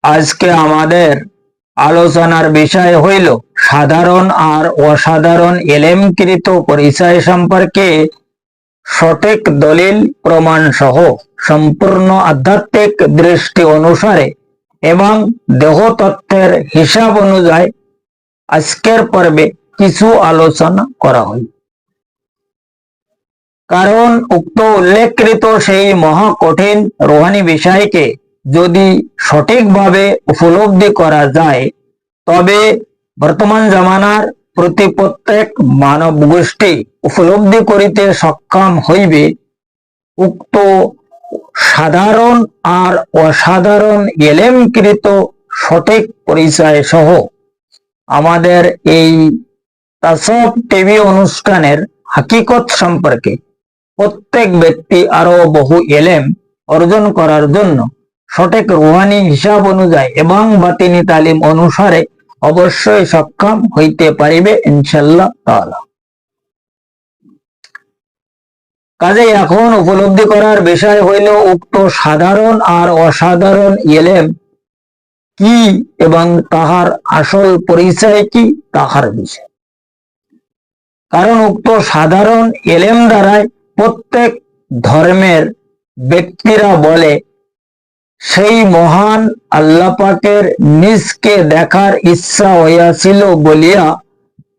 আজকে আমাদের আলোচনার বিষয় হইল সাধারণ আর অসাধারণ এলেমকৃত পরিচয় সম্পর্কে সঠিক দলিল প্রমাণ সহ সম্পূর্ণ আধ্যাত্মিক দৃষ্টি অনুসারে এবং দেহতত্ত্বের হিসাব অনুযায়ী আজকের পর্বে কিছু আলোচনা করা হইল। কারণ উক্ত উল্লেখকৃত সেই মহা কঠিন রুহানি বিষয়কে যদি সঠিকভাবে উপলব্ধি করা যায়, তবে বর্তমান জামানার প্রতি প্রত্যেক মানব গোষ্ঠী উপলব্ধি করিতে সক্ষম হইবে উক্ত সাধারণ আর অসাধারণ এলেমকৃত সঠিক পরিচয় সহ আমাদের এই তাসওয়ুফ টিভি অনুষ্ঠানের হাকিকত সম্পর্কে প্রত্যেক ব্যক্তি আরো বহু এলেম অর্জন করার জন্য সঠিক রুহানি হিসাব অনুযায়ী এবং বাতিনি তালিম অনুসারে অবশ্যই সক্ষম হইতে পারিবে ইনশাআল্লাহ তাআলা। কাজে এখন উপলব্ধি করার বিষয় হইল উক্ত সাধারণ আর অসাধারণ এলেম কি এবং তাহার আসল পরিচয় কি তাহার বিষয়। কারণ উক্ত সাধারণ এলেম দ্বারাই প্রত্যেক ধর্মের ব্যক্তিরা বলে সেই মহান আল্লাহ পাকের নিজকে দেখার ইচ্ছা হইয়াছিল বলিয়া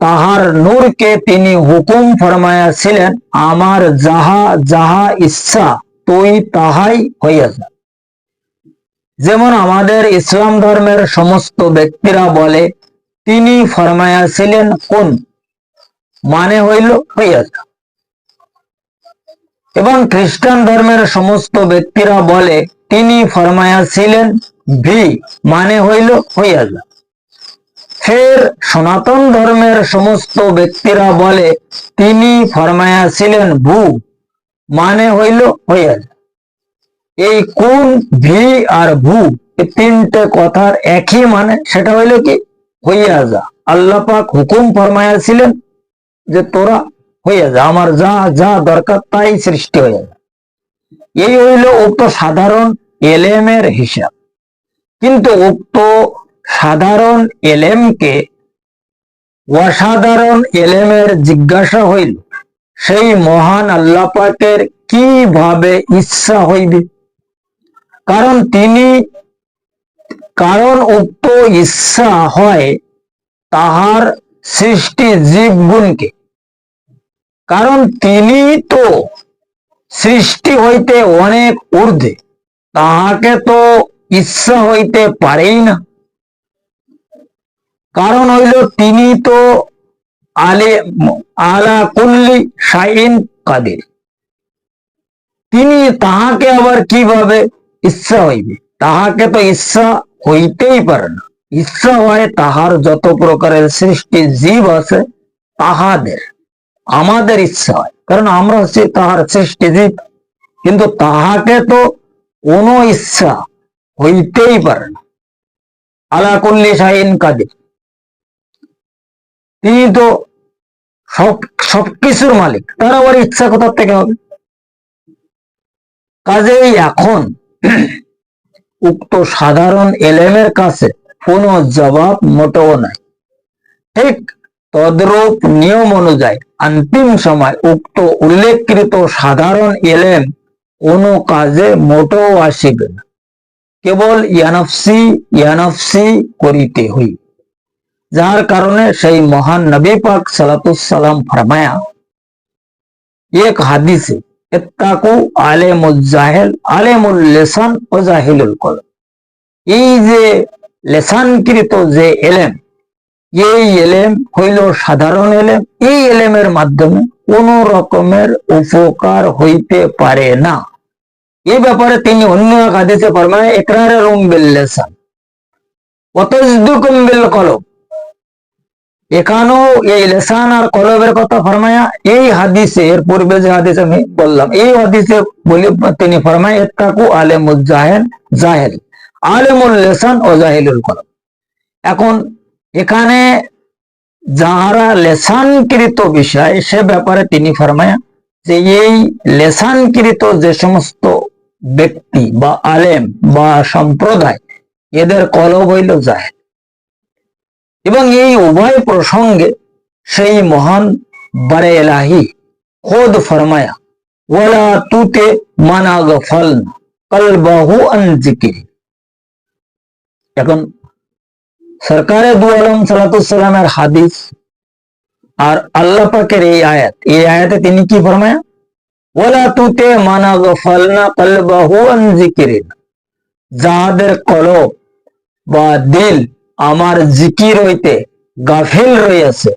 তাহার নূরকে তিনি হুকুম ফরমাইয়াছিলেন, আমার যাহা যাহা ইচ্ছা তুই তাহাই হইয়া যা। যেমন আমাদের ইসলাম ধর্মের সমস্ত ব্যক্তিরা বলে তিনি ফরমাইয়াছিলেন কোন, মানে হইল হইয়া যা। এবং খ্রিস্টান ধর্মের সমস্ত ব্যক্তিরা বলে তিনি ফরমাইয়াছিলেন ভি, মানে হইল হইয়া যা। ফের সনাতন ধর্মের সমস্ত ব্যক্তিরা বলে তিনি ফরমাইয়াছিলেন ভু, মানে হইল হইয়া যা। এই কোন, ভি আর ভু এই তিনটে কথার একই মানে, সেটা হইল কি হইয়া যা। আল্লাহ পাক হুকুম ফরমাইয়াছিলেন যে তোরা হইয়া যা, আমার যা যা দরকার তাই সৃষ্টি হইয়া যা। এই হইল উক্ত সাধারণ এলেমের হিসাব। কিন্তু উক্ত সাধারণ এলেমকে অসাধারণ এলেমের জিজ্ঞাসা হইল সেই মহান আল্লাহ পাকের কিভাবে ইচ্ছা হইবে। কারণ উক্ত ইচ্ছা হয় তাহার সৃষ্টি জীবগুণকে। কারণ তিনি তো সৃষ্টি হইতে অনেক ঊর্ধ্বে, তাহাকে তো ইচ্ছা হইতে পারেই না। কারণ হইল তিনি তো আলা কুল্লি শাইইন কাদির। তিনি তাহাকে আবার কিভাবে ইচ্ছা হইবে, তাহাকে তো ইচ্ছা হইতেই পারে না। ইচ্ছা হয় তাহার যত প্রকারের সৃষ্টি জীব আছে তাহাদের, আমাদের ইচ্ছা হয়, কারণ আমরা হচ্ছি তাহার সৃষ্টি জীব। কিন্তু তাহাকে তো কোনো ইচ্ছা হইতেই পারে না। আলা কুল্লি শাইইন কাদির, তিনি তো সবকিছুর মালিক, তার আবার ইচ্ছা কোথা থেকে হবে। কাজেই এখন উক্ত সাধারণ এলেমের কাছে কোনো জবাব মোটেও নাই। ঠিক তদ্রূপ নিয়ম অনুযায়ী অন্তিম সময় উক্ত উল্লেখকৃত সাধারণ এলেম কোনো কাজে মোটেও আসিবে না, কেবল ইয়ানফসি ইয়ানফসি করিতে হই। যার কারণে সেই মহান নবী পাক সালাতুসালাম ফরমায়া এক হাদিসে, ইত্তাকু আলেমুল জাহেল আলেমুল লিসান ও জাহিলুল কলব। এই যে লেসানকৃত যে এলেম, এই এলেম হইল সাধারণ এলেম। এই এলেমের মাধ্যমে কোন রকমের উপকার হইতে পারে না। এই ব্যাপারে তিনি অন্য এক হাদিসে ফরমায়, ইকরারুম বিল লিসান ওয়া তাসদীকুম বিল কলব। এখানেও এই লেসান আর কলবের কথা ফরমায়া। এই হাদিসে, এর পূর্বে যে হাদিস আমি বললাম, এই হাদিসে বলি তিনি ফরমায় ইত্তাকু আলেমুল জাহেল আলেমুল লেসান ও জাহিলুল কলব। এখন এখানে যাহারা লেসানকৃত বিষয় সে ব্যাপারে তিনি ফরমায়া যে এই লেসানকৃত যে সমস্ত ব্যক্তি বা আলেম বা সম্প্রদায়, এদের কলব হইল জাহেল। এবং এই উভয় প্রসঙ্গে সেই মহান বারে এলাহি খোদ ফরমায়া, ওয়ালা তুতে মানা গফলনা কলবাহু আন যিকরি। এখন সরকারে দু আলম সালাতুসাল্লামের হাদিস আর আল্লাহ পাকের এই আয়াতে তিনি কি ফরমায়া, ওয়ালা তুতে মানা গফলনা কলবাহু আন যিকরি, যাহাদের কলব বা দিল আমার জিকির হইতে গাফিল রয়েছে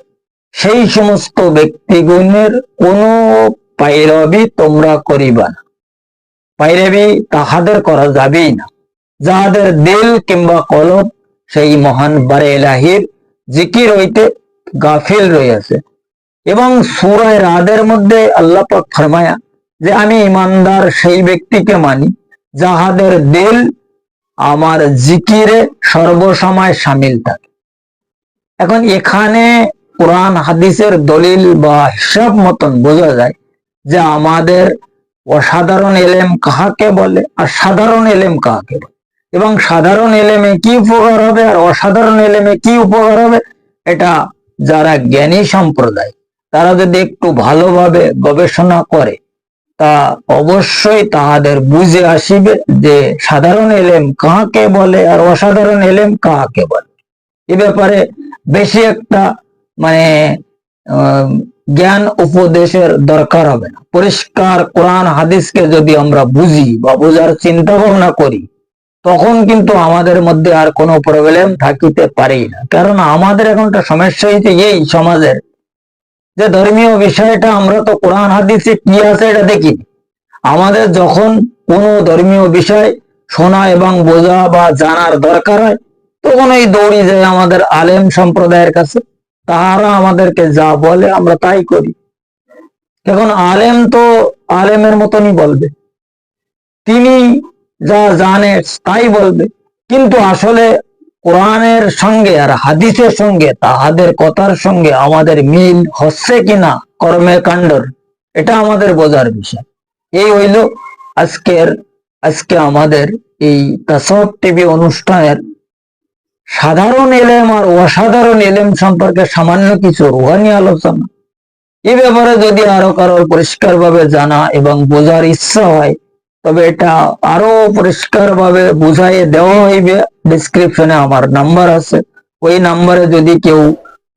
সেই সমস্ত ব্যক্তিগণের কোন পাইরবি তোমরা করিবা না। পাইরবি তাহাদের করা যাবেই না, যাহাদের দিল কিংবা কলব সেই মহান বারে এলাহির জিকির হইতে গাফিল রয়েছে। এবং সূরা রাদের মধ্যে আল্লাহ পাক ফরমায়া যে আমি ইমানদার সেই ব্যক্তিকে মানি যাহাদের দিল আমার জিকিরে সর্বসময় শামিল থাকে। এখন এখানে কোরআন হাদিসের দলিল বা হিসাব মতন বোঝা যায় যে আমাদের অসাধারণ এলেম কাহাকে বলে আর সাধারণ এলেম কাহাকে বলে, এবং সাধারণ এলেমে কি উপকার হবে আর অসাধারণ এলেমে কি উপকার হবে, এটা যারা জ্ঞানী সম্প্রদায় তারা যদি একটু ভালোভাবে গবেষণা করে তা অবশ্যই তাহাদের বুঝে আসিবে যে সাধারণ এলেম কাহাকে বলে আর অসাধারণ এলেম কাহাকে বলে। এ ব্যাপারে বেশি একটা মানে জ্ঞান উপদেশের দরকার হবে না। পরিষ্কার কোরআন হাদিসকে যদি আমরা বুঝি বা বোঝার চিন্তা ভাবনা করি তখন কিন্তু আমাদের মধ্যে আর কোনো প্রবলেম থাকিতে পারে না। কারণ আমাদের এখন একটা সমস্যা হয়েছে এই সমাজের যে ধর্মীয় বিষয়টা আমরা তো কোরআন হাদিসে কি আছে এটা দেখি। আমাদের যখন কোনো ধর্মীয় বিষয় শোনা এবং বোঝা বা জানার দরকার হয় তখন এই দৌড়ি যায় আমাদের আলেম সম্প্রদায়ের কাছে, তারা আমাদেরকে যা বলে আমরা তাই করি। এখন আলেম তো আলেমের মতনই বলবে, তিনি যা জানে তাই বলবে, কিন্তু আসলে কোরআনের সঙ্গে আর হাদিসের সঙ্গে তাহাদের কথার সঙ্গে আমাদের মিল হচ্ছে কিনা কর্মে কাণ্ডর, এটা আমাদের বোঝার বিষয়। এই হইল আজকে আমাদের এই তাসাউফ টিভি অনুষ্ঠানের সাধারণ এলেম আর অসাধারণ এলেম সম্পর্কে সামান্য কিছু রুহানি আলোচনা। এই ব্যাপারে যদি আরো কারোর পরিষ্কার ভাবে জানা এবং বোঝার ইচ্ছা হয় তবে এটা আরো পরিষ্কার ভাবে বুঝাই দেওয়া হইবে। ডিসক্রিপশনে আমার নাম্বার আছে, ওই নাম্বারে যদি কেউ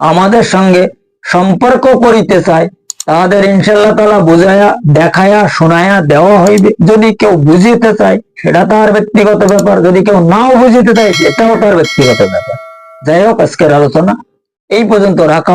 আমাদের সঙ্গে সম্পর্ক করিতে চায় তাদের ইনশাআল্লাহ তাআলা বুঝায়া দেখায়া শোনায়া দেওয়া হইবে। যদি কেউ বুঝিতে চায় সেটা তার ব্যক্তিগত ব্যাপার, যদি কেউ নাও বুঝিতে চায় সেটাও তার ব্যক্তিগত ব্যাপার। যাই হোক, আজকের আলোচনা এই পর্যন্ত রাখা।